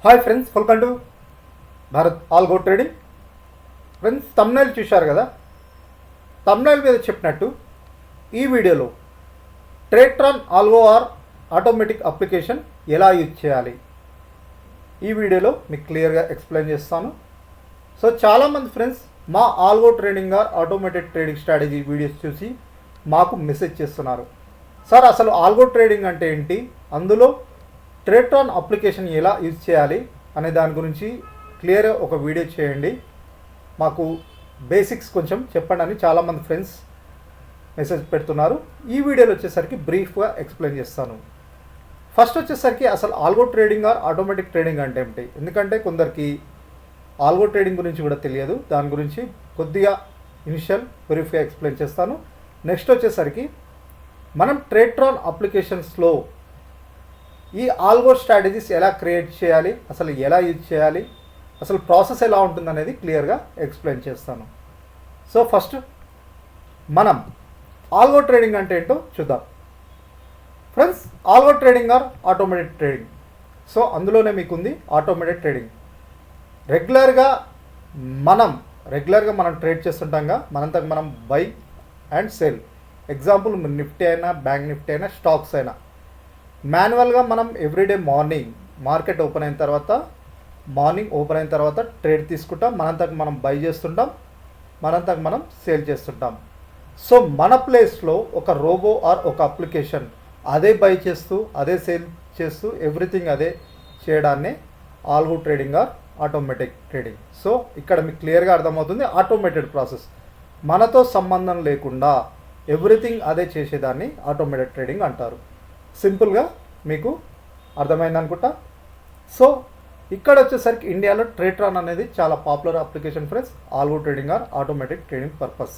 Hi friends, welcome to Bharat algo trading. Friends, thumbnail చూశారు కదా. Thumbnail మీద చెప్పినట్టు ఈ వీడియోలో Tradetron algo or automatic application ఎలా యూజ్ చేయాలి ఈ వీడియోలో మీకు క్లియర్గా ఎక్స్ప్లెయిన్ చేస్తాను. సో చాలామంది ఫ్రెండ్స్ మా algo trading are automated trading strategy videos చూసి మాకు మెసేజ్ చేస్తున్నారు. సార్, అసలు ఆల్గో ట్రేడింగ్ అంటే ఏంటి, అందులో ట్రేట్రాన్ అప్లికేషన్ ఎలా యూజ్ చేయాలి అనే దాని గురించి క్లియర్గా ఒక వీడియో చేయండి, మాకు బేసిక్స్ కొంచెం చెప్పండి అని చాలామంది ఫ్రెండ్స్ మెసేజ్ పెడుతున్నారు. ఈ వీడియోలో వచ్చేసరికి బ్రీఫ్గా ఎక్స్ప్లెయిన్ చేస్తాను. ఫస్ట్ వచ్చేసరికి అసలు algo trading are automatic trading అంటే ఏమిటి, ఎందుకంటే కొందరికి ఆల్గో ట్రేడింగ్ గురించి కూడా తెలియదు. దాని గురించి కొద్దిగా ఇనిషియల్ బ్రీఫ్గా ఎక్స్ప్లెయిన్ చేస్తాను. నెక్స్ట్ వచ్చేసరికి మనం ట్రేట్రాన్ అప్లికేషన్స్లో ఈ ఆల్గో స్ట్రాటజీస్ ఎలా క్రియేట్ చేయాలి, అసలు ఎలా యూజ్ చేయాలి, అసలు ప్రాసెస్ ఎలా ఉంటుందనేది క్లియర్గా ఎక్స్ప్లెయిన్ చేస్తాను. సో ఫస్ట్ మనం ఆల్గో ట్రేడింగ్ అంటే ఏంటో చూద్దాం. Friends, algo trading are automated trading. So అందులోనే మీకు ఉంది ఆటోమేటెడ్ ట్రేడింగ్. రెగ్యులర్గా మనం ట్రేడ్ చేస్తుంటాంగా, మనంతకు మనం by and cell. Example Nifty అయినా, బ్యాంక్ నిఫ్టీ అయినా, స్టాక్స్ అయినా మాన్యువల్గా మనం ఎవ్రీడే మార్కెట్ ఓపెన్ అయిన తర్వాత ట్రేడ్ తీసుకుంటాం. మనంతకు మనం బై చేస్తుంటాం, మనంతకు మనం సేల్ చేస్తుంటాం. సో మన ప్లేస్లో ఒక రోబో ఆర్ ఒక అప్లికేషన్ అదే బై చేస్తూ, అదే సేల్ చేస్తూ, ఎవ్రీథింగ్ అదే చేయడాన్ని algo trading are automatic trading. So ఇక్కడ మీకు క్లియర్గా అర్థమవుతుంది, ఆటోమేటెడ్ ప్రాసెస్, మనతో సంబంధం లేకుండా ఎవ్రీథింగ్ అదే చేసేదాన్ని ఆటోమేటెడ్ ట్రేడింగ్ అంటారు. సింపుల్గా మీకు అర్థమైంది అనుకుంటా. సో ఇక్కడ వచ్చేసరికి ఇండియాలో ట్రేట్రాన్ అనేది చాలా popular application friends, algo trading are automatic trading purpose.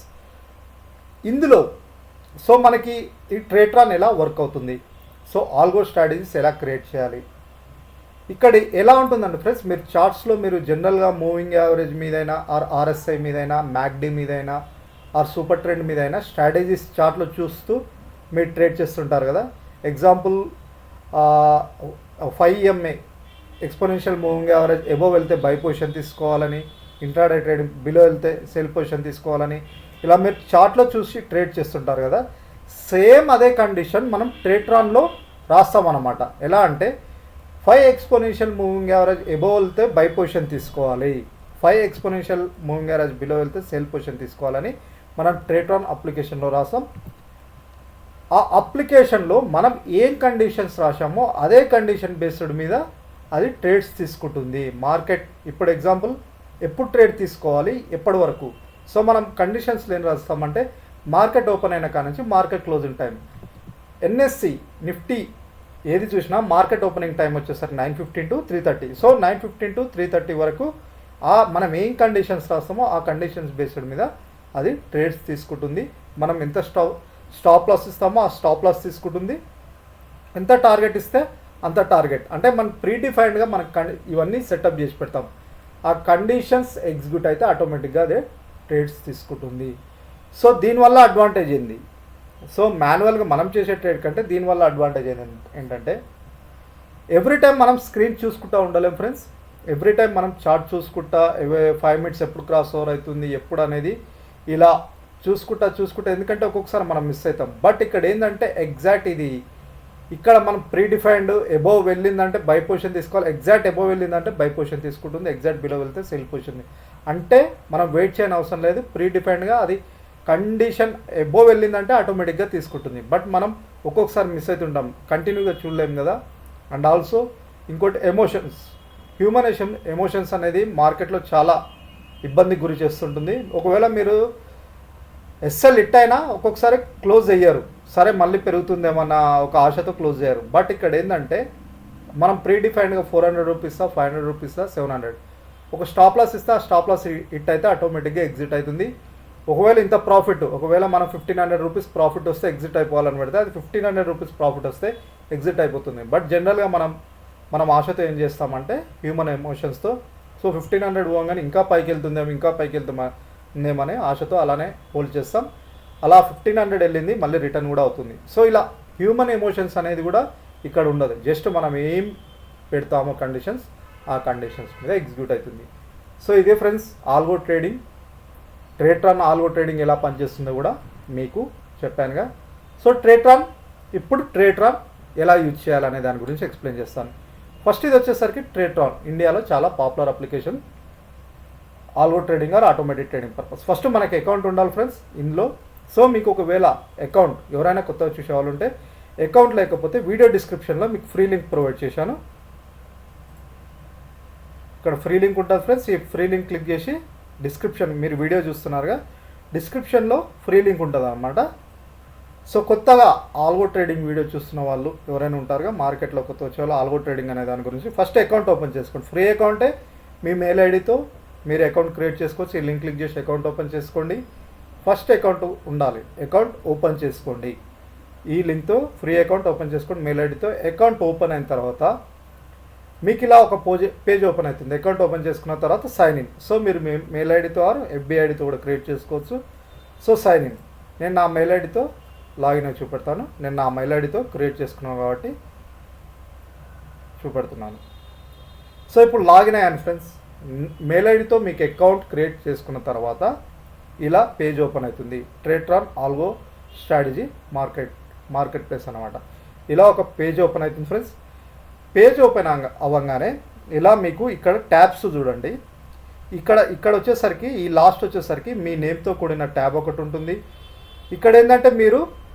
ఇందులో సో మనకి ఈ ట్రేట్రాన్ ఎలా వర్క్ అవుతుంది, సో ఆల్గో స్ట్రాటజీస్ ఎలా క్రియేట్ చేయాలి, ఇక్కడ ఎలా ఉంటుందండి ఫ్రెండ్స్, మీరు చార్ట్స్లో మీరు జనరల్గా మూవింగ్ యావరేజ్ మీదైనా ఆర్ ఆర్ఎస్ఐ మీదైనా, మ్యాక్డీ మీదైనా ఆర్ సూపర్ ట్రెండ్ మీదైనా స్ట్రాటజీస్ చార్ట్లో చూస్తూ మీరు ట్రేడ్ చేస్తుంటారు కదా. Example 5MA exponential moving average above వెళ్తే బై పొజిషన్ తీసుకోవాలని, ఇంట్రాడే ట్రేడింగ్ బిలో వెళ్తే సెల్ పొజిషన్ తీసుకోవాలని, ఇలా మీరు చార్ట్లో చూసి ట్రేడ్ చేస్తుంటారు కదా. సేమ్ అదే కండిషన్ మనం ట్రేట్రాన్లో రాస్తామన్నమాట. ఎలా అంటే 5 ఎక్స్పోనెన్షియల్ మూవింగ్ యావరేజ్ ఎబోవ్ వెళ్తే బై పొజిషన్ తీసుకోవాలి, 5 ఎక్స్పోనెన్షియల్ మూవింగ్ యావరేజ్ బిలో వెళ్తే సెల్ పొజిషన్ తీసుకోవాలని మనం ట్రేట్రాన్ అప్లికేషన్లో రాస్తాం. ఆ అప్లికేషన్లో మనం ఏం కండిషన్స్ రాసామో అదే కండిషన్ బేస్డ్ మీద అది ట్రేడ్స్ తీసుకుంటుంది. మార్కెట్ ఇప్పుడు ఎగ్జాంపుల్ ఎప్పుడు ట్రేడ్ తీసుకోవాలి, ఎప్పటి వరకు. సో మనం కండిషన్స్లో ఏం రాస్తామంటే మార్కెట్ ఓపెన్ అయిన కాడ నుంచి market closing time. NSC Nifty ఏది చూసినా మార్కెట్ ఓపెనింగ్ టైం వచ్చేసరికి 9:15 to 3:30. సో 9:15 to 3:30 వరకు మనం ఏం కండిషన్స్ రాస్తామో ఆ కండిషన్స్ బేస్డ్ మీద అది ట్రేడ్స్ తీసుకుంటుంది. మనం ఎంత స్టాప్ లాస్ ఇస్తామో ఆ స్టాప్ లాస్ తీసుకుంటుంది, ఎంత టార్గెట్ ఇస్తే అంత టార్గెట్. అంటే మనం ప్రీడిఫైన్డ్గా మనకు ఇవన్నీ సెటప్ చేసి పెడతాం. ఆ కండిషన్స్ ఎగ్జిక్యూట్ అయితే ఆటోమేటిక్గా అదే ట్రేడ్స్ తీసుకుంటుంది. సో దీనివల్ల అడ్వాంటేజ్ ఏంది, సో మాన్యువల్గా మనం చేసే ట్రేడ్ కంటే దీనివల్ల అడ్వాంటేజ్ ఏంటంటే ఎవ్రీ టైం మనం స్క్రీన్ చూసుకుంటూ ఉండలేం ఫ్రెండ్స్. ఎవ్రీ టైం మనం చార్ట్ చూసుకుంటా 5 minutes ఎప్పుడు క్రాస్ ఓవర్ అవుతుంది ఎప్పుడు అనేది ఇలా చూసుకుంటా, ఎందుకంటే ఒక్కొక్కసారి మనం మిస్ అవుతాం. బట్ ఇక్కడ ఏంటంటే ఎగ్జాక్ట్ ఇది ఇక్కడ మనం ప్రీడిఫైన్డ్ ఎబోవ్ వెళ్ళిందంటే బై పొజిషన్ తీసుకోవాలి, ఎగ్జాక్ట్ ఎబోవ్ వెళ్ళిందంటే బై పొజిషన్ తీసుకుంటుంది, ఎగ్జాక్ట్ బిలో వెళ్తే సెల్ పొజిషన్. అంటే మనం వెయిట్ చేయని అవసరం లేదు, ప్రీడిఫైన్డ్గా అది కండిషన్ ఎబోవ్ వెళ్ళిందంటే ఆటోమేటిక్గా తీసుకుంటుంది. బట్ మనం ఒక్కొక్కసారి మిస్ అవుతుంటాం, కంటిన్యూగా చూడలేము కదా. అండ్ ఆల్సో ఇంకోటి ఎమోషన్స్, హ్యూమన్ ఎమోషన్స్ అనేది మార్కెట్లో చాలా ఇబ్బందికి గురి చేస్తుంటుంది. ఒకవేళ మీరు ఎస్ఎల్ హిట్ అయినా ఒక్కొక్కసారి క్లోజ్ అయ్యారు, సరే మళ్ళీ పెరుగుతుందేమన్న ఒక ఆశతో క్లోజ్ అయ్యారు. బట్ ఇక్కడ ఏంటంటే మనం ప్రీడిఫైన్డ్గా 400 రూపీసా, 500 రూపీసా, 700 ఒక స్టాప్ లాస్ ఇస్తే ఆ స్టాప్ లాస్ హిట్ అయితే ఆటోమేటిక్గా ఎగ్జిట్ అవుతుంది. ఒకవేళ ఇంత ప్రాఫిట్, ఒకవేళ మనం 1500 రూపీస్ ప్రాఫిట్ వస్తే ఎగ్జిట్ అయిపోవాలని పెడితే అది 1500 రూపీస్ ప్రాఫిట్ వస్తే ఎగ్జిట్ అయిపోతుంది. బట్ జనరల్గా మనం ఆశతో ఏం చేస్తామంటే హ్యూమన్ ఎమోషన్స్తో, సో 1500 పోగానే ఇంకా పైకి వెళ్తుందేమనే ఆశతో అలానే హోల్డ్ చేస్తాం. అలా 1500 వెళ్ళింది, మళ్ళీ రిటర్న్ కూడా అవుతుంది. సో ఇలా హ్యూమన్ ఎమోషన్స్ అనేది కూడా ఇక్కడ ఉండదు. జస్ట్ మనం ఏం పెడతామో కండిషన్స్ ఆ కండిషన్స్ మీద ఎగ్జిక్యూట్ అవుతుంది. సో ఇదే friends algo trading. Tradetron algo trading ఎలా పనిచేస్తుందో కూడా మీకు చెప్పానుగా. సో ఇప్పుడు ట్రేట్రాన్ ఎలా యూజ్ చేయాలనే దాని గురించి ఎక్స్ప్లెయిన్ చేస్తాను. ఫస్ట్ ఇది వచ్చేసరికి ట్రేట్రాన్ ఇండియాలో చాలా popular application algo trading are automatic trading purpose. First మనకి అకౌంట్ ఉండాలి ఫ్రెండ్స్ ఇందులో. సో మీకు ఒకవేళ అకౌంట్ ఎవరైనా కొత్తగా చూసే వాళ్ళు ఉంటే అకౌంట్ లేకపోతే వీడియో డిస్క్రిప్షన్లో మీకు ఫ్రీ లింక్ ప్రొవైడ్ చేశాను. ఇక్కడ ఫ్రీ లింక్ ఉంటుంది ఫ్రెండ్స్. ఈ ఫ్రీ లింక్ క్లిక్ చేసి డిస్క్రిప్షన్, మీరు వీడియో చూస్తున్నారుగా, డిస్క్రిప్షన్లో ఫ్రీ లింక్ ఉంటుంది అన్నమాట. సో కొత్తగా ఆల్గో ట్రేడింగ్ వీడియో చూస్తున్న వాళ్ళు ఎవరైనా ఉంటారుగా, మార్కెట్లో కొత్త వచ్చే వాళ్ళు ఆల్గో ట్రేడింగ్ అనే దాని గురించి ఫస్ట్ అకౌంట్ ఓపెన్ చేసుకోండి. ఫ్రీ అకౌంటే మీ మెయిల్ ఐడితో మీరు అకౌంట్ క్రియేట్ చేసుకోవచ్చు. ఈ లింక్ క్లిక్ చేసి అకౌంట్ ఓపెన్ చేసుకోండి. ఫస్ట్ అకౌంట్ ఉండాలి, అకౌంట్ ఓపెన్ చేసుకోండి. ఈ లింక్తో ఫ్రీ అకౌంట్ ఓపెన్ చేసుకోండి మెయిల్ ఐడితో. అకౌంట్ ఓపెన్ అయిన తర్వాత మీకు ఇలా ఒక పేజ్ ఓపెన్ అవుతుంది. అకౌంట్ ఓపెన్ చేసుకున్న తర్వాత సైన్ ఇన్. సో మీరు మెయిల్ ఐడితో ఆర్ ఎఫ్బి ఐడితో కూడా క్రియేట్ చేసుకోవచ్చు. సో సైన్ ఇన్, నేను నా మెయిల్ ఐడితో లాగిన్ అయి చూపెడతాను. నేను నా మెయిల్ ఐడితో క్రియేట్ చేసుకున్నాను కాబట్టి చూపెడుతున్నాను. సో ఇప్పుడు లాగిన్ అయ్యాను ఫ్రెండ్స్. మెయిల్ ఐడితో మీకు అకౌంట్ క్రియేట్ చేసుకున్న తర్వాత ఇలా పేజ్ ఓపెన్ అవుతుంది. Tradetron algo strategy market place అనమాట. ఇలా ఒక పేజ్ ఓపెన్ అవుతుంది ఫ్రెండ్స్. పేజ్ ఓపెన్ అవ్వగానే ఇలా మీకు ఇక్కడ ట్యాబ్స్ చూడండి. ఇక్కడ వచ్చేసరికి ఈ లాస్ట్ వచ్చేసరికి మీ నేమ్తో కూడిన ట్యాబ్ ఒకటి ఉంటుంది. ఇక్కడ ఏంటంటే మీరు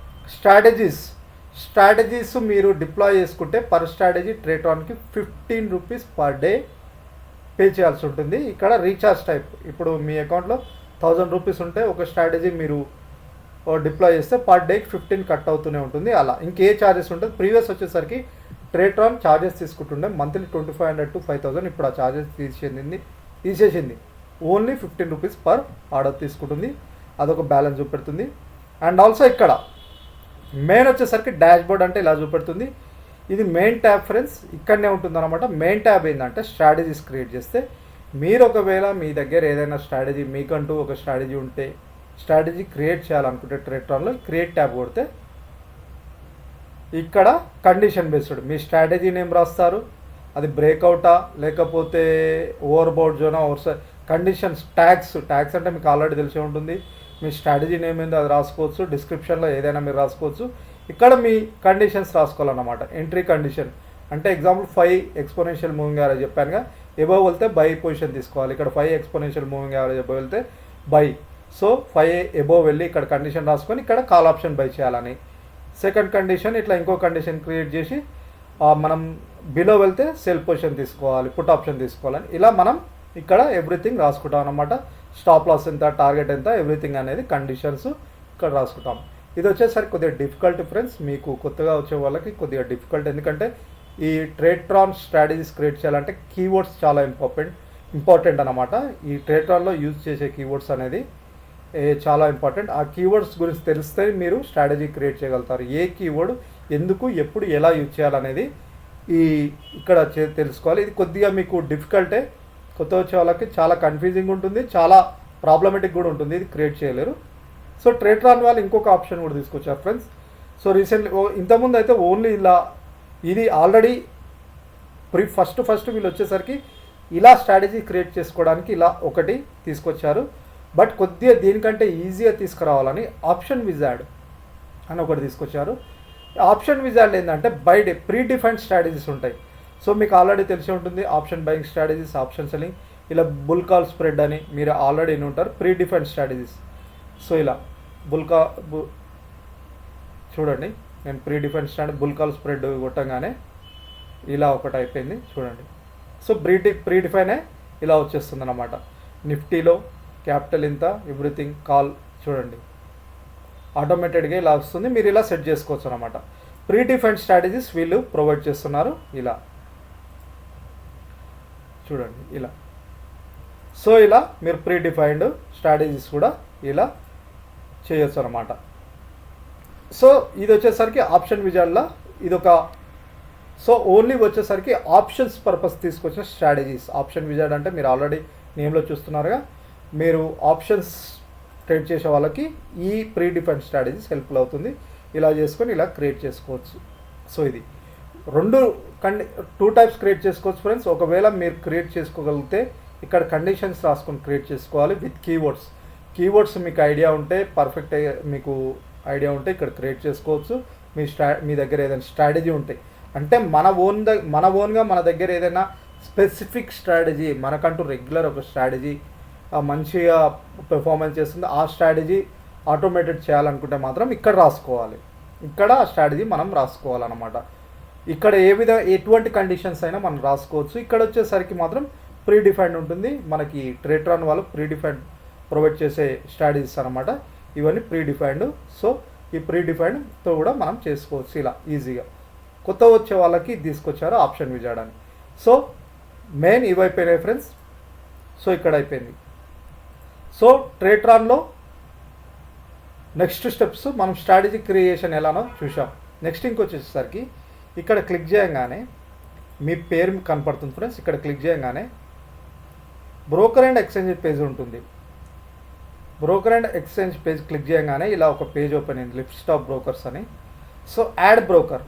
స్ట్రాటజీస్ మీరు డిప్లాయ్ చేసుకుంటే పర్ స్ట్రాటజీ ట్రేట్రాన్కి 15 రూపీస్ పర్ డే పే చేయాల్సి ఉంటుంది. ఇక్కడ రీఛార్జ్ టైప్, ఇప్పుడు మీ అకౌంట్లో 1000 రూపీస్ ఉంటే ఒక స్ట్రాటజీ మీరు డిప్లాయ్ చేస్తే పర్ డేకి 15 కట్ అవుతూనే ఉంటుంది. అలా ఇంకే ఛార్జెస్ ఉంటుంది. ప్రీవియస్ వచ్చేసరికి ట్రేట్రాన్ ఛార్జెస్ తీసుకుంటుండే మంత్లీ 2500 to 5000. ఇప్పుడు ఆ ఛార్జెస్ తీసేసింది. ఓన్లీ 15 రూపీస్ పర్ ఆర్డర్ తీసుకుంటుంది. అదొక బ్యాలెన్స్ చూపెడుతుంది. అండ్ ఆల్సో ఇక్కడ మెయిన్ వచ్చేసరికి డాష్ బోర్డ్ అంటే ఇలా చూపెడుతుంది. ఇది మెయిన్ ట్యాబ్ ఫ్రెండ్స్, ఇక్కడనే ఉంటుంది అనమాట. మెయిన్ ట్యాబ్ ఏంటంటే స్ట్రాటజీస్ క్రియేట్ చేస్తే, మీరు ఒకవేళ మీ దగ్గర ఏదైనా స్ట్రాటజీ, మీకంటూ ఒక స్ట్రాటజీ ఉంటే, స్ట్రాటజీ క్రియేట్ చేయాలనుకుంటే ట్రేట్రాన్లో క్రియేట్ ట్యాబ్ కొడితే ఇక్కడ కండిషన్ బేస్డ్ మీ స్ట్రాటజీ నేమ్ రాస్తారు. అది బ్రేక్అవుటా లేకపోతే over bout Zona conditions, tags అంటే మీకు ఆల్రెడీ తెలిసి ఉంటుంది. మీ స్ట్రాటజీ నేమ్ ఏందో అది రాసుకోవచ్చు. డిస్క్రిప్షన్లో ఏదైనా మీరు రాసుకోవచ్చు. ఇక్కడ మీ కండిషన్స్ రాసుకోవాలన్నమాట. ఎంట్రీ కండిషన్ అంటే ఎగ్జాంపుల్ 5 ఎక్స్పోనెన్షియల్ మూవింగ్ యావరేజ్ చెప్పానుగా, ఎబోవ్ వెళ్తే బై పొజిషన్ తీసుకోవాలి. ఇక్కడ 5 ఎక్స్పోనెన్షియల్ మూవింగ్ యావరేజ్ ఎబోవ్ వెళ్తే బై. సో 5 ఎబోవ్ వెళ్ళి ఇక్కడ కండిషన్ రాసుకొని ఇక్కడ కాల్ ఆప్షన్ బై చేయాలని. సెకండ్ కండిషన్ ఇట్లా ఇంకో కండిషన్ క్రియేట్ చేసి మనం బిలో వెళ్తే సెల్ పొజిషన్ తీసుకోవాలి, పుట్ ఆప్షన్ తీసుకోవాలని ఇలా మనం ఇక్కడ ఎవ్రీథింగ్ రాసుకుంటాం అన్నమాట. స్టాప్ లాస్ ఎంత, టార్గెట్ ఎంత, ఎవ్రీథింగ్ అనేది కండిషన్స్ ఇక్కడ రాసుకుంటాం. ఇది వచ్చేసరికి కొద్దిగా డిఫికల్ట్ ఫ్రెండ్స్, మీకు కొత్తగా వచ్చే వాళ్ళకి కొద్దిగా డిఫికల్ట్. ఎందుకంటే ఈ ట్రేట్రాన్ స్ట్రాటజీస్ క్రియేట్ చేయాలంటే కీవర్డ్స్ చాలా ఇంపార్టెంట్ అనమాట. ఈ ట్రేట్రాన్లో యూజ్ చేసే కీవర్డ్స్ అనేది చాలా ఇంపార్టెంట్. ఆ కీవర్డ్స్ గురించి తెలిస్తే మీరు స్ట్రాటజీ క్రియేట్ చేయగలుగుతారు. ఏ కీవర్డ్ ఎందుకు ఎప్పుడు ఎలా యూజ్ చేయాలనేది ఇక్కడ తెలుసుకోవాలి. ఇది కొద్దిగా మీకు డిఫికల్టే. కొత్త వచ్చే వాళ్ళకి చాలా కన్ఫ్యూజింగ్ ఉంటుంది, చాలా ప్రాబ్లమేటిక్ కూడా ఉంటుంది. ఇది క్రియేట్ చేయలేరు. సో ట్రేట్రాన్ వాళ్ళు ఇంకొక ఆప్షన్ కూడా తీసుకొచ్చారు ఫ్రెండ్స్. సో రీసెంట్లీ ఇంతకుముందు అయితే ఓన్లీ ఇలా, ఇది ఆల్రెడీ ఫస్ట్ వీళ్ళు వచ్చేసరికి ఇలా స్ట్రాటజీ క్రియేట్ చేసుకోవడానికి ఇలా ఒకటి తీసుకొచ్చారు. బట్ కొద్దిగా దీనికంటే ఈజీగా తీసుకురావాలని ఆప్షన్ విజార్డ్ అని ఒకటి తీసుకొచ్చారు. ఆప్షన్ విజార్డ్ ఏంటంటే ప్రీ డిఫైన్డ్ స్ట్రాటజీస్ ఉంటాయి. సో మీకు ఆల్రెడీ తెలిసి ఉంటుంది option buying strategies, option selling, ఇలా బుల్ కాల్ స్ప్రెడ్ అని మీరు ఆల్రెడీ విని ఉంటారు. Pre defined strategies. సో ఇలా చూడండి, నేను predefined strategy bull call spread కొట్టంగానే ఇలా ఒకటి అయిపోయింది చూడండి. సో ప్రీ డిఫైనే ఇలా వచ్చేస్తుంది అన్నమాట. నిఫ్టీలో క్యాపిటల్ ఇంత, ఎవ్రీథింగ్ కాల్ చూడండి ఆటోమేటెడ్గా ఇలా వస్తుంది. మీరు ఇలా సెట్ చేసుకోవచ్చు అనమాట. ప్రీ డిఫైన్డ్ స్ట్రాటజీస్ వీళ్ళు ప్రొవైడ్ చేస్తున్నారు. ఇలా చూడండి ఇలా. సో ఇలా మీరు ప్రీ డిఫైన్డ్ స్ట్రాటజీస్ కూడా ఇలా చేయొచ్చు అనమాట. సో ఇది వచ్చేసరికి ఆప్షన్ విజార్డ్లో ఇదొక, సో ఓన్లీ వచ్చేసరికి ఆప్షన్స్ పర్పస్ తీసుకొచ్చిన స్ట్రాటజీస్. ఆప్షన్ విజార్డ్ అంటే మీరు ఆల్రెడీ నేమ్లో చూస్తున్నారుగా, మీరు ఆప్షన్స్ ట్రేడ్ చేసే వాళ్ళకి ఈ ప్రీ డిఫైన్డ్ స్ట్రాటజీస్ హెల్ప్ఫుల్ అవుతుంది. ఇలా చేసుకొని ఇలా క్రియేట్ చేసుకోవచ్చు. సో ఇది 2 టూ టైప్స్ క్రియేట్ చేసుకోవచ్చు ఫ్రెండ్స్. ఒకవేళ మీరు క్రియేట్ చేసుకోగలిగితే ఇక్కడ కండిషన్స్ రాసుకొని క్రియేట్ చేసుకోవాలి విత్ కీవర్డ్స్ మీకు ఐడియా ఉంటే పర్ఫెక్ట్, మీకు ఐడియా ఉంటే ఇక్కడ క్రియేట్ చేసుకోవచ్చు. మీ దగ్గర ఏదైనా స్ట్రాటజీ ఉంటే, అంటే మన ఓన్గా మన దగ్గర ఏదైనా స్పెసిఫిక్ స్ట్రాటజీ, మనకంటూ రెగ్యులర్ ఒక స్ట్రాటజీ మంచిగా పెర్ఫార్మెన్స్ చేస్తుంది, ఆ స్ట్రాటజీ ఆటోమేటెడ్ చేయాలనుకుంటే మాత్రం ఇక్కడ రాసుకోవాలి. ఇక్కడ ఆ స్ట్రాటజీ మనం రాసుకోవాలన్నమాట. ఇక్కడ ఎటువంటి కండిషన్స్ అయినా మనం రాసుకోవచ్చు. ఇక్కడ వచ్చేసరికి మాత్రం ప్రీ డిఫైన్డ్ ఉంటుంది. మనకి ట్రేట్రాన్ వాళ్ళు ప్రీ డిఫైన్డ్ ప్రొవైడ్ చేసే స్ట్రాటజీస్ అనమాట. ఇవన్నీ ప్రీ డిఫైన్డ్. సో ఈ ప్రీ డిఫైన్డ్తో కూడా మనం చేసుకోవచ్చు ఇలా ఈజీగా. కొత్త వచ్చే వాళ్ళకి తీసుకొచ్చారు ఆప్షన్ విజార్డ్ అని. సో మెయిన్ ఇవి అయిపోయినాయి ఫ్రెండ్స్. సో ఇక్కడ అయిపోయింది. సో ట్రేట్రాన్లో నెక్స్ట్ స్టెప్స్ మనం స్ట్రాటజీ క్రియేషన్ ఎలానో చూసాం. నెక్స్ట్ ఇంకొచ్చేసరికి ఇక్కడ క్లిక్ చేయగానే మీ పేరు కనపడుతుంది ఫ్రెండ్స్. ఇక్కడ క్లిక్ చేయగానే బ్రోకర్ అండ్ ఎక్స్చేంజ్ పేజ్ ఉంటుంది. Broker and exchange page click చేయగానే ఇలా ఒక పేజ్ ఓపెన్ అయింది, లిఫ్ట్స్టాప్ బ్రోకర్స్ అని. So add broker.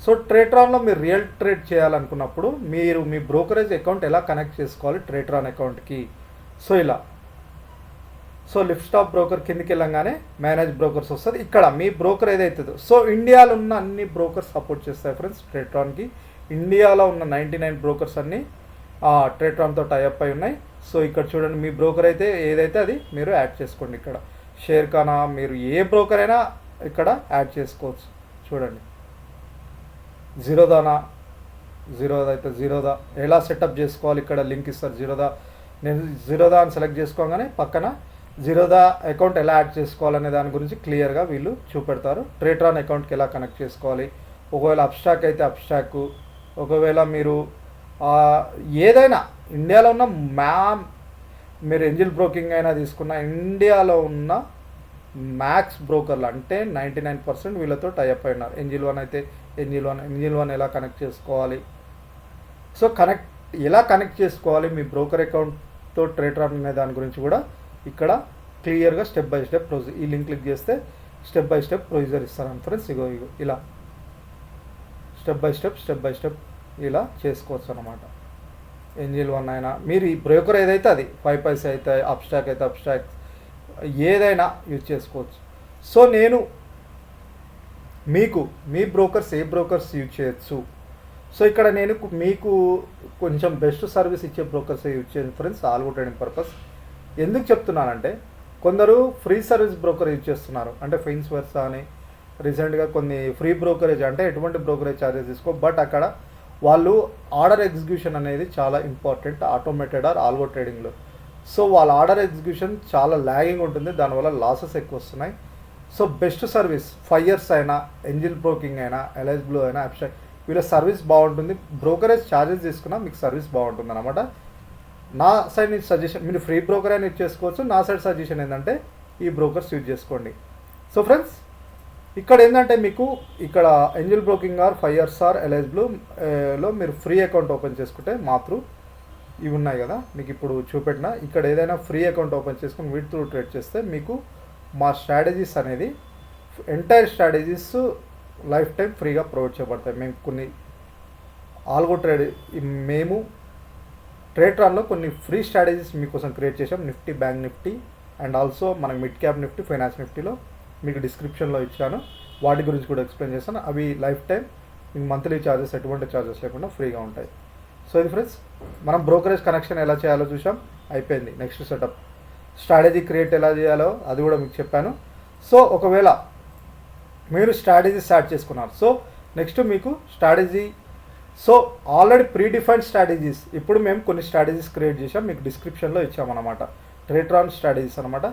సో ట్రేట్రాన్లో మీరు రియల్ ట్రేడ్ చేయాలనుకున్నప్పుడు మీరు మీ బ్రోకరేజ్ అకౌంట్ ఎలా కనెక్ట్ చేసుకోవాలి ట్రేట్రాన్ అకౌంట్కి. సో ఇలా సో లిఫ్ట్స్టాప్ బ్రోకర్ కిందకి వెళ్ళంగానే మేనేజ్ బ్రోకర్స్ వస్తుంది. ఇక్కడ మీ బ్రోకర్ ఏదైతుందో, సో ఇండియాలో ఉన్న అన్ని బ్రోకర్స్ సపోర్ట్ చేస్తాయి ఫ్రెండ్స్ ట్రేట్రాన్కి. ఇండియాలో ఉన్న 99 బ్రోకర్స్ అన్నీ ట్రేట్రాన్తో టైఅప్ అయి ఉన్నాయి. సో ఇక్కడ చూడండి, మీ బ్రోకర్ అయితే ఏదైతే అది మీరు యాడ్ చేసుకోండి. ఇక్కడ షేర్ ఖానా, మీరు ఏ బ్రోకర్ అయినా ఇక్కడ యాడ్ చేసుకోవచ్చు. చూడండి, జీరోదా అయితే జీరోదా ఎలా సెటప్ చేసుకోవాలి ఇక్కడ లింక్ ఇస్తారు. నేను జీరోదా అని సెలెక్ట్ చేసుకోగానే పక్కన జీరోదా అకౌంట్ ఎలా యాడ్ చేసుకోవాలనే దాని గురించి క్లియర్గా వీళ్ళు చూపెడతారు. ట్రేట్రాన్ అకౌంట్కి ఎలా కనెక్ట్ చేసుకోవాలి, ఒకవేళ అబ్స్ట్రాక్ అయితే అబ్స్ట్రాక్, ఒకవేళ మీరు ఏదైనా ఇండియాలో ఉన్న మీరు ఏంజిల్ బ్రోకింగ్ అయినా తీసుకున్న ఇండియాలో ఉన్న మ్యాక్స్ బ్రోకర్లు అంటే 99% వీళ్ళతో టైఅప్ అయి ఉన్నారు. ఏంజిల్ వన్ అయితే ఏంజిల్ వన్ ఎలా కనెక్ట్ చేసుకోవాలి, సో ఎలా కనెక్ట్ చేసుకోవాలి మీ బ్రోకర్ అకౌంట్తో ట్రేట్రాన్ అనే దాని గురించి కూడా ఇక్కడ క్లియర్గా స్టెప్ బై స్టెప్ ప్రొసీజర్. ఈ లింక్ క్లిక్ చేస్తే స్టెప్ బై స్టెప్ ప్రొసీజర్ ఇస్తాను ఫ్రెండ్స్. ఇగో ఇలా స్టెప్ బై స్టెప్ ఇలా చేసుకోవచ్చు అనమాట. ఏంజిల్ వన్ అయినా మీరు ఈ బ్రోకర్ ఏదైతే అది 5 పైసా అయితే అబ్స్ట్రాక్ అయితే అబ్స్ట్రాక్ ఏదైనా యూజ్ చేసుకోవచ్చు. సో నేను మీ బ్రోకర్స్ ఏ బ్రోకర్స్ యూజ్ చేయొచ్చు. సో ఇక్కడ నేను మీకు కొంచెం బెస్ట్ సర్వీస్ ఇచ్చే బ్రోకర్స్ యూజ్ చేయను ఫ్రెండ్స్, ఆల్గో ట్రేడింగ్ పర్పస్. ఎందుకు చెప్తున్నానంటే కొందరు ఫ్రీ సర్వీస్ బ్రోకర్ యూజ్ చేస్తున్నారు, అంటే ఫైన్స్ వర్సా అని రీసెంట్గా కొన్ని ఫ్రీ బ్రోకరేజ్, అంటే ఎటువంటి బ్రోకరేజ్ ఛార్జెస్ తీసుకో, బట్ అక్కడ వాళ్ళు ఆర్డర్ ఎగ్జిక్యూషన్ అనేది చాలా ఇంపార్టెంట్ ఆటోమేటెడ్ ఆర్ ఆల్గో ట్రేడింగ్లో. సో వాళ్ళ ఆర్డర్ ఎగ్జిక్యూషన్ చాలా ల్యాగింగ్ ఉంటుంది, దానివల్ల లాసెస్ ఎక్కువ వస్తున్నాయి. సో బెస్ట్ సర్వీస్ 5 years అయినా ఏంజిల్ బ్రోకింగ్ అయినా ఎల్ఐస్ బ్లూ అయినా అబ్స్ట్రాక్ట్ వీళ్ళ సర్వీస్ బాగుంటుంది. బ్రోకరేజ్ ఛార్జెస్ తీసుకున్నా మీకు సర్వీస్ బాగుంటుంది అనమాట. నా సైడ్ నుంచి సజెషన్, మీరు ఫ్రీ బ్రోకర్ అయినా యూజ్ చేసుకోవచ్చు. నా సైడ్ సజెషన్ ఏంటంటే ఈ బ్రోకర్స్ యూజ్ చేసుకోండి. సో ఫ్రెండ్స్ ఇక్కడ ఏంటంటే మీకు ఇక్కడ Angel broking or 5 years or LIC బ్లూలో మీరు ఫ్రీ అకౌంట్ ఓపెన్ చేసుకుంటే మాత్రం ఇవి ఉన్నాయి కదా మీకు ఇప్పుడు చూపెట్టిన, ఇక్కడ ఏదైనా ఫ్రీ అకౌంట్ ఓపెన్ చేసుకుని వీటి త్రూ ట్రేడ్ చేస్తే మీకు మా స్ట్రాటజీస్ అనేది ఎంటైర్ స్ట్రాటజీస్ లైఫ్ టైం ఫ్రీగా ప్రొవైడ్ చేయబడతాయి. మేము కొన్ని ఆల్గో మేము ట్రేట్రాన్లో కొన్ని ఫ్రీ స్ట్రాటజీస్ మీకోసం క్రియేట్ చేసాం. Nifty, bank Nifty and also మనకి మిడ్ క్యాప్ నిఫ్టీ, ఫైనాన్స్ నిఫ్టీలో మీకు డిస్క్రిప్షన్లో ఇచ్చాను. వాటి గురించి కూడా ఎక్స్ప్లెయిన్ చేస్తాను. అవి లైఫ్ టైం మీకు మంత్లీ ఛార్జెస్ ఎటువంటి ఛార్జెస్ లేకుండా ఫ్రీగా ఉంటాయి. సో ఇది ఫ్రెండ్స్ మనం బ్రోకరేజ్ కనెక్షన్ ఎలా చేయాలో చూసాం, అయిపోయింది. నెక్స్ట్ సెటప్ స్ట్రాటజీ క్రియేట్ ఎలా చేయాలో అది కూడా మీకు చెప్పాను. సో ఒకవేళ మీరు స్ట్రాటజీ స్టార్ట్ చేసుకున్నారు, సో నెక్స్ట్ మీకు strategy, so already pre defined strategies, ఇప్పుడు మేము కొన్ని స్ట్రాటజీస్ క్రియేట్ చేసాం, మీకు డిస్క్రిప్షన్లో ఇచ్చామన్నమాట. ట్రేట్రాన్ స్ట్రాటజీస్ అనమాట.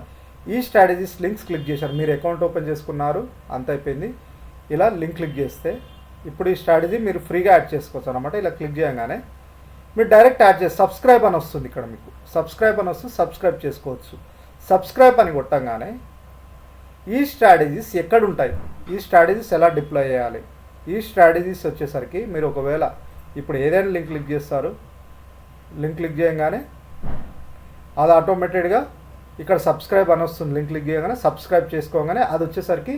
ఈ స్ట్రాటజీస్ లింక్స్ క్లిక్ చేశారు, మీరు అకౌంట్ ఓపెన్ చేసుకున్నారు, అంత అయిపోయింది. ఇలా లింక్ క్లిక్ చేస్తే ఇప్పుడు ఈ స్ట్రాటజీ మీరు ఫ్రీగా యాడ్ చేసుకోవచ్చు అనమాట. ఇలా క్లిక్ చేయగానే మీరు డైరెక్ట్ యాడ్ చేసి సబ్స్క్రైబ్ అని వస్తుంది. ఇక్కడ మీకు సబ్స్క్రైబ్ అని వస్తుంది, సబ్స్క్రైబ్ చేసుకోవచ్చు. సబ్స్క్రైబ్ అని కొట్టంగానే ఈ స్ట్రాటజీస్ ఎక్కడ ఉంటాయి, ఈ స్ట్రాటజీస్ ఎలా డిప్లాయ్ చేయాలి, ఈ స్ట్రాటజీస్ వచ్చేసరికి మీరు ఒకవేళ ఇప్పుడు ఏదైనా లింక్ క్లిక్ చేస్తారు, లింక్ క్లిక్ చేయగానే అది ఆటోమేటెడ్గా ఇక్కడ సబ్స్క్రైబ్ అని వస్తుంది. లింక్ క్లిక్ చేయగానే సబ్స్క్రైబ్ చేసుకోగానే అది వచ్చేసరికి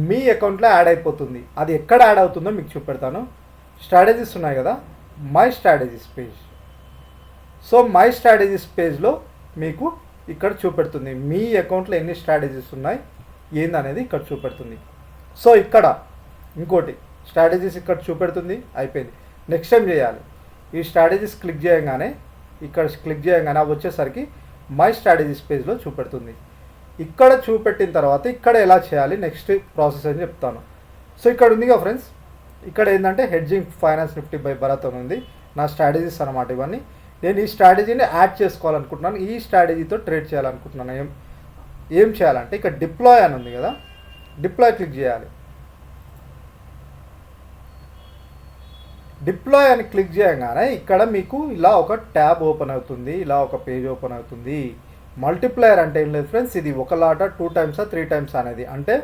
మీ అకౌంట్లో యాడ్ అయిపోతుంది. అది ఎక్కడ యాడ్ అవుతుందో మీకు చూపెడతాను. స్ట్రాటజీస్ ఉన్నాయి కదా, my strategies page. So my strategies పేజ్లో మీకు ఇక్కడ చూపెడుతుంది మీ అకౌంట్లో ఎన్ని స్ట్రాటజీస్ ఉన్నాయి ఏందనేది ఇక్కడ చూపెడుతుంది. సో ఇక్కడ ఇంకోటి స్ట్రాటజీస్ ఇక్కడ చూపెడుతుంది, అయిపోయింది. నెక్స్ట్ టైం చేయాలి, ఈ స్ట్రాటజీస్ క్లిక్ చేయగానే ఇక్కడ క్లిక్ చేయగానే అవి వచ్చేసరికి మై స్ట్రాటజీస్ పేజ్లో చూపెడుతుంది. ఇక్కడ చూపెట్టిన తర్వాత ఇక్కడ ఎలా చేయాలి నెక్స్ట్ ప్రాసెస్ అని చెప్తాను. సో ఇక్కడ ఉందిగా ఫ్రెండ్స్, ఇక్కడ ఏంటంటే hedging finance Nifty by Bharat అని ఉంది, నా స్ట్రాటజీస్ అనమాట ఇవన్నీ. నేను ఈ స్ట్రాటజీని యాడ్ చేసుకోవాలనుకుంటున్నాను, ఈ స్ట్రాటజీతో ట్రేడ్ చేయాలనుకుంటున్నాను. ఏం చేయాలంటే ఇక్కడ డిప్లాయ్ అని ఉంది కదా, డిప్లాయ్ క్లిక్ చేయాలి. డిప్లాయ్ అని క్లిక్ చేయగానే ఇక్కడ మీకు ఇలా ఒక ట్యాబ్ ఓపెన్ అవుతుంది, ఇలా ఒక పేజ్ ఓపెన్ అవుతుంది. మల్టిప్లయర్ అంటే ఏం లేదు ఫ్రెండ్స్, ఇది ఒక లాట 2 టైమ్సా 3 టైమ్స్ అనేది. అంటే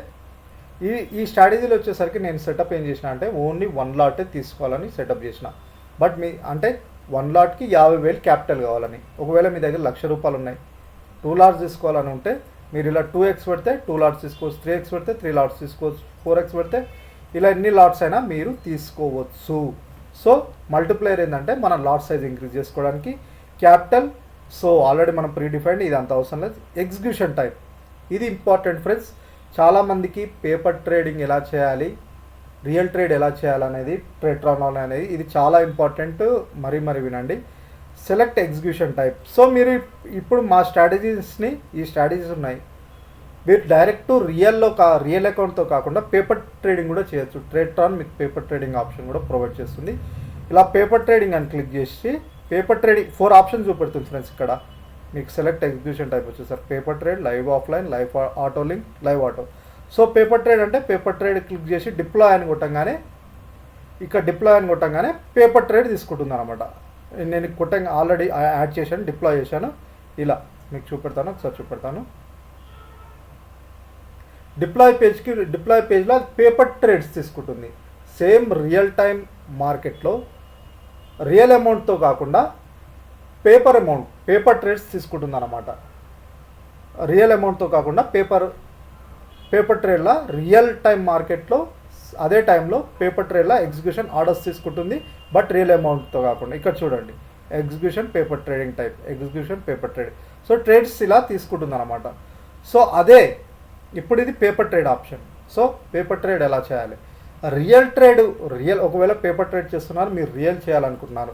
ఈ స్ట్రాటజీలో వచ్చేసరికి నేను సెటప్ ఏం చేసిన అంటే ఓన్లీ 1 లాటే తీసుకోవాలని సెటప్ చేసిన. బట్ మీ అంటే 1 లాట్కి 50,000 క్యాపిటల్ కావాలని. ఒకవేళ మీ దగ్గర ₹1,00,000 ఉన్నాయి, 2 లాట్స్ తీసుకోవాలని ఉంటే మీరు ఇలా 2x పెడితే 2 లాట్స్ తీసుకోవచ్చు, 3x పెడితే 3 లాట్స్ తీసుకోవచ్చు, 4x పెడితే ఇలా ఎన్ని లాట్స్ అయినా మీరు తీసుకోవచ్చు. సో మల్టిప్లయర్ ఏంటంటే మన లాట్ సైజ్ ఇంక్రీజ్ చేసుకోవడానికి, క్యాపిటల్. సో ఆల్రెడీ మనం ప్రీడిఫైన్డ్, ఇది అంత అవసరం లేదు. ఎగ్జిక్యూషన్ టైప్ ఇది ఇంపార్టెంట్ ఫ్రెండ్స్. చాలామందికి పేపర్ ట్రేడింగ్ ఎలా చేయాలి, రియల్ ట్రేడ్ ఎలా చేయాలనేది, ట్రేట్రాన్ అనేది ఇది చాలా ఇంపార్టెంట్. మరీ వినండి. Select execution type. సో మీరు ఇప్పుడు మా స్ట్రాటజీస్ని, ఈ స్ట్రాటజీస్ ఉన్నాయి, మీరు డైరెక్ట్ రియల్ అకౌంట్తో కాకుండా పేపర్ ట్రేడింగ్ కూడా చేయొచ్చు. ట్రేట్రాన్ మీకు పేపర్ ట్రేడింగ్ ఆప్షన్ కూడా ప్రొవైడ్ చేస్తుంది. ఇలా పేపర్ ట్రేడింగ్ అని క్లిక్ చేసి పేపర్ ట్రేడింగ్ 4 ఆప్షన్స్ చూపెడుతుంది ఫ్రెండ్స్. ఇక్కడ మీకు సెలెక్ట్ ఎగ్జిక్యూషన్ టైప్ వచ్చేసరికి paper trade, live offline, live auto link, live auto. So paper trade అంటే పేపర్ ట్రేడ్ క్లిక్ చేసి డిప్లాయ్ అని కొట్టంగానే, ఇక్కడ డిప్లాయ్ అని కొట్టంగానే పేపర్ ట్రేడ్ తీసుకుంటుంది అనమాట. నేను ఆల్రెడీ యాడ్ చేశాను, డిప్లాయ్ చేశాను. ఇలా మీకు చూపెడతాను, ఒకసారి చూపెడతాను. డిప్లాయ్ పేజ్లో పేపర్ ట్రేడ్స్ తీసుకుంటుంది. సేమ్ రియల్ టైం మార్కెట్లో రియల్ అమౌంట్తో కాకుండా పేపర్ ట్రేడ్స్ తీసుకుంటుంది అనమాట. రియల్ అమౌంట్తో కాకుండా పేపర్ ట్రేడ్లో రియల్ టైం మార్కెట్లో అదే టైంలో పేపర్ ట్రేడ్లో ఎగ్జిక్యూషన్ ఆర్డర్స్ తీసుకుంటుంది, బట్ రియల్ అమౌంట్తో కాకుండా. ఇక్కడ చూడండి, execution paper trading type, execution paper trade. So trades ఇలా తీసుకుంటుంది అనమాట. సో అదే ఇప్పుడు ఇది paper trade option. So paper trade ఎలా చేయాలి, ఒకవేళ పేపర్ ట్రేడ్ చేస్తున్నారు, మీరు రియల్ చేయాలనుకుంటున్నారు,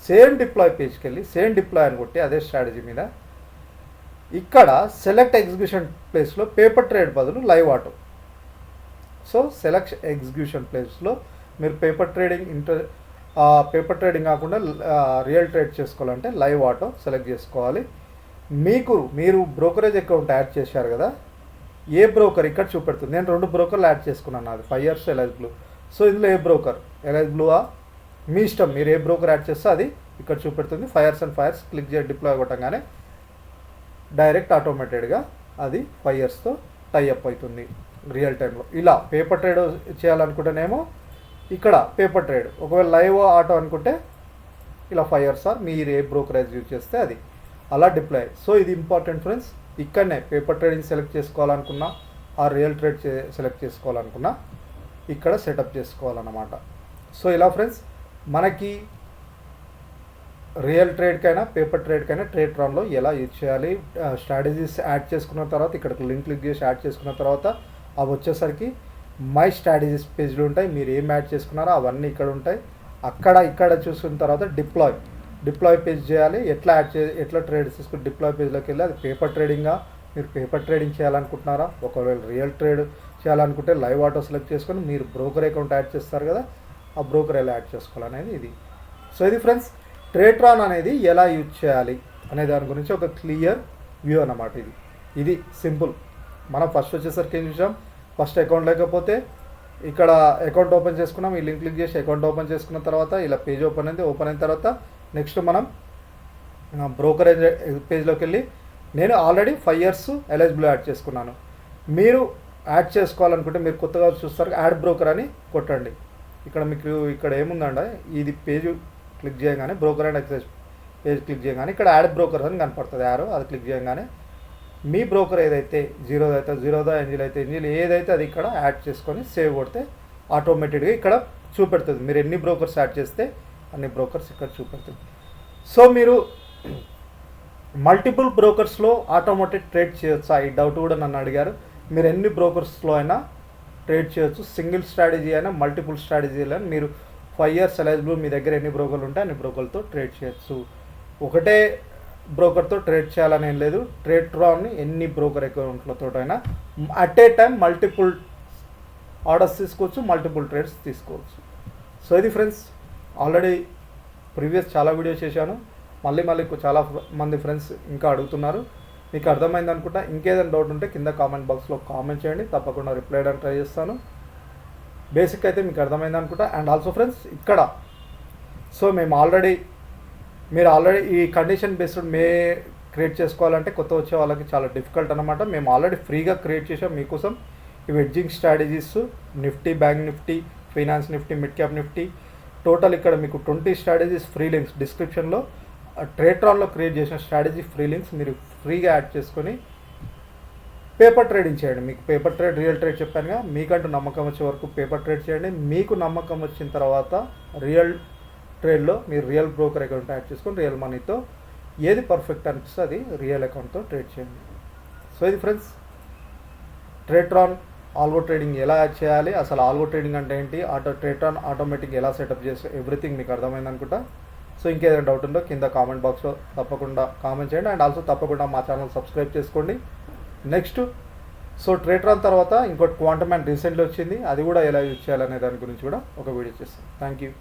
సేమ్ డిప్లాయ్ పేజ్కి వెళ్ళి సేమ్ డిప్లాయ్ అని కొట్టి అదే స్ట్రాటజీ మీద ఇక్కడ సెలెక్ట్ ఎగ్జిక్యూషన్ ప్లేస్లో పేపర్ ట్రేడ్ బదులు live auto. So select execution ప్లేస్లో మీరు పేపర్ ట్రేడింగ్ కాకుండా రియల్ ట్రేడ్ చేసుకోవాలంటే లైవ్ ఆటో సెలెక్ట్ చేసుకోవాలి. మీరు బ్రోకరేజ్ అకౌంట్ యాడ్ చేశారు కదా, ఏ బ్రోకర్ ఇక్కడ చూపెడుతుంది. నేను 2 బ్రోకర్లు యాడ్ చేసుకున్నాను, అది FireX, LS Blue. సో ఇందులో ఏ బ్రోకర్, LS Blue మీ ఇష్టం, మీరు ఏ బ్రోకర్ యాడ్ చేస్తే అది ఇక్కడ చూపెడుతుంది. FireX క్లిక్ చేసి డిప్లాయ్ కొట్టగానే డైరెక్ట్ ఆటోమేటెడ్గా అది FireXతో టైఅప్ అవుతుంది రియల్ టైంలో. ఇలా పేపర్ ట్రేడ్ చేయాలనుకుంటేనేమో ఇక్కడ పేపర్ ట్రేడ్, ఒకవేళ లైవ్ ఆటో అనుకుంటే ఇలా FireX మీరు ఏ బ్రోకరేజ్ యూజ్ చేస్తే అది అలా డిప్లాయ్. సో ఇది ఇంపార్టెంట్ ఫ్రెండ్స్. ఇక్కడనే పేపర్ ట్రేడింగ్ సెలెక్ట్ చేసుకోవాలనుకున్నా, ఆ రియల్ ట్రేడ్ సెలెక్ట్ చేసుకోవాలనుకున్నా ఇక్కడ సెటప్ చేసుకోవాలన్నమాట. సో ఇలా ఫ్రెండ్స్ మనకి రియల్ ట్రేడ్కైనా పేపర్ ట్రేడ్కైనా ట్రేట్రాన్లో ఎలా యూజ్ చేయాలి, స్ట్రాటజీస్ యాడ్ చేసుకున్న తర్వాత ఇక్కడ లింక్ క్లిక్ చేసి యాడ్ చేసుకున్న తర్వాత అవి వచ్చేసరికి మై స్ట్రాటజీస్ పేజ్లో ఉంటాయి. మీరు ఏం యాడ్ చేసుకున్నారో అవన్నీ ఇక్కడ ఉంటాయి. ఇక్కడ చూసుకున్న తర్వాత డిప్లాయ్ పేజ్ చేయాలి. ఎట్లా ట్రేడ్ తీసుకుని డిప్లాయ్ పేజ్లోకి వెళ్ళి అది పేపర్ ట్రేడింగ్గా, మీరు పేపర్ ట్రేడింగ్ చేయాలనుకుంటున్నారా, ఒకవేళ రియల్ ట్రేడ్ చేయాలనుకుంటే లైవ్ ఆటో సెలెక్ట్ చేసుకొని మీరు బ్రోకర్ అకౌంట్ యాడ్ చేస్తారు కదా, ఆ బ్రోకర్ ఎలా యాడ్ చేసుకోవాలనేది ఇది. సో ఇది ఫ్రెండ్స్ ట్రేట్రాన్ అనేది ఎలా యూజ్ చేయాలి అనే దాని గురించి ఒక క్లియర్ వ్యూ అన్నమాట. ఇది సింపుల్. మనం ఫస్ట్ వచ్చేసరికి ఏం చూసాం, ఫస్ట్ అకౌంట్ లేకపోతే ఇక్కడ అకౌంట్ ఓపెన్ చేసుకున్నాం, ఈ లింక్ క్లిక్ చేసి అకౌంట్ ఓపెన్ చేసుకున్న తర్వాత ఇలా పేజ్ ఓపెన్ అయిన తర్వాత నెక్స్ట్ మనం బ్రోకరేజ్ పేజ్లోకి వెళ్ళి నేను already FireX, LS Blue add చేసుకున్నాను. మీరు యాడ్ చేసుకోవాలనుకుంటే మీరు కొత్తగా చూస్తారు యాడ్ బ్రోకర్ అని కొట్టండి. మీకు ఇక్కడ ఏముందంటే ఇది పేజ్ క్లిక్ చేయగానే broker and excise page click చేయగానే ఇక్కడ యాడ్ బ్రోకర్ అని కనపడుతుంది యారో, అది క్లిక్ చేయగానే మీ బ్రోకర్ ఏదైతే జీరోదా ఏంజిల్ అయితే ఏంజిల్ ఏదైతే అది ఇక్కడ యాడ్ చేసుకొని సేవ్ కొడితే ఆటోమేటిక్గా ఇక్కడ చూపెడుతుంది. మీరు ఎన్ని బ్రోకర్స్ యాడ్ చేస్తే అన్ని బ్రోకర్స్ ఇక్కడ చూపెడుతుంది. సో మీరు మల్టిపుల్ బ్రోకర్స్లో ఆటోమేటిక్ ట్రేడ్ చేయొచ్చా, ఈ డౌట్ కూడా నన్ను అడిగారు. మీరు ఎన్ని బ్రోకర్స్లో అయినా ట్రేడ్ చేయొచ్చు. సింగిల్ స్ట్రాటజీ అయినా మల్టిపుల్ స్ట్రాటజీలు అయినా మీరు 5 years ఎలిజిబుల్, మీ దగ్గర ఎన్ని బ్రోకర్లు ఉంటే అన్ని బ్రోకర్లతో ట్రేడ్ చేయొచ్చు. ఒకటే బ్రోకర్తో ట్రేడ్ చేయాలని ఏం లేదు. ట్రేడ్రాన్ని ఎన్ని బ్రోకర్ అకౌంట్లతో అయినా at a time multiple orders తీసుకోవచ్చు, మల్టిపుల్ ట్రేడ్స్ తీసుకోవచ్చు. సో ఇది ఫ్రెండ్స్, ఆల్రెడీ ప్రీవియస్ చాలా వీడియోస్ చేశాను. మళ్ళీ చాలా మంది ఫ్రెండ్స్ ఇంకా అడుగుతున్నారు. మీకు అర్థమైంది అనుకుంటా. ఇంకేదైనా డౌట్ ఉంటే కింద కామెంట్ బాక్స్లో కామెంట్ చేయండి, తప్పకుండా రిప్లై చేయడానికి ట్రై చేస్తాను. బేసిక్ అయితే మీకు అర్థమైంది అనుకుంటా. అండ్ ఆల్సో ఫ్రెండ్స్ ఇక్కడ సో మీరు ఆల్రెడీ ఈ కండిషన్ బేస్డ్ క్రియేట్ చేసుకోవాలంటే కొత్త వచ్చే వాళ్ళకి చాలా డిఫికల్ట్ అనమాట. మేము ఆల్రెడీ ఫ్రీగా క్రియేట్ చేసాం మీకోసం. ఇవి edging strategies, Nifty, bank Nifty, finance Nifty, mid cap Nifty, total ఇక్కడ మీకు 20 స్ట్రాటజీస్ ఫ్రీ లింక్స్ డిస్క్రిప్షన్లో, ట్రేడ్రాన్లో క్రియేట్ చేసిన స్ట్రాటజీ ఫ్రీ లింక్స్ మీరు ఫ్రీగా యాడ్ చేసుకొని పేపర్ ట్రేడింగ్ చేయండి. మీకు పేపర్ ట్రేడ్, రియల్ ట్రేడ్ చెప్పానుగా, మీకంటూ నమ్మకం వచ్చే వరకు పేపర్ ట్రేడ్ చేయండి. మీకు నమ్మకం వచ్చిన తర్వాత రియల్ ట్రేడ్లో మీరు రియల్ బ్రోకర్ అకౌంట్ యాడ్ చేసుకొని రియల్ మనీతో ఏది పర్ఫెక్ట్ అనిపిస్తే అది రియల్ అకౌంట్తో ట్రేడ్ చేయండి. సో ఇది ఫ్రెండ్స్, ట్రేడ్రాన్ ఆల్గో ట్రేడింగ్ ఎలా యాడ్ చేయాలి, అసలు ఆల్గో ట్రేడింగ్ అంటే ఏంటి, ట్రేడ్రాన్ ఆటోమేటిక్ ఎలా సెటప్ చేస్తే ఎవ్రీథింగ్ మీకు అర్థమైంది అనుకుంటా. సో ఇంకేదైనా డౌట్ ఉందో కింద కామెంట్ బాక్స్లో తప్పకుండా కామెంట్ చేయండి. అండ్ ఆల్సో తప్పకుండా మా ఛానల్ సబ్స్క్రైబ్ చేసుకోండి. నెక్స్ట్ సో ట్రేడ్రాన్ తర్వాత ఇంకోటి క్వాంటమ్ అండ్ రీసెంట్లీ వచ్చింది, అది కూడా ఎలా యూజ్ చేయాలనే దాని గురించి కూడా ఒక వీడియో చేస్తాను. Thank you.